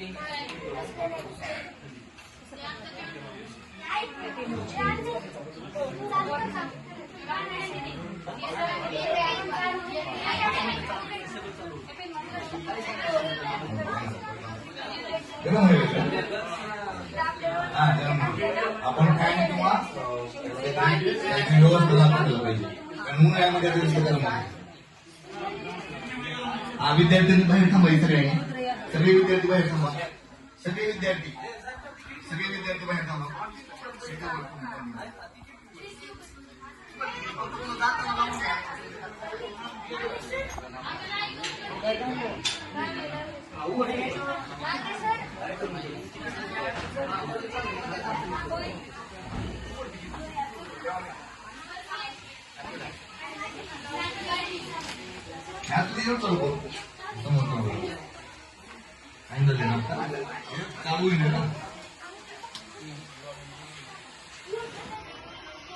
आपण काय नाही किंवा व्यवस्था केलं पाहिजे कारण म्हणून यामध्ये विद्यार्थ्यांनी बाहेर थांबायचे सगळे विद्यार्थी बाहेर थांबा सगळे विद्यार्थी बाहेर थांबा चालू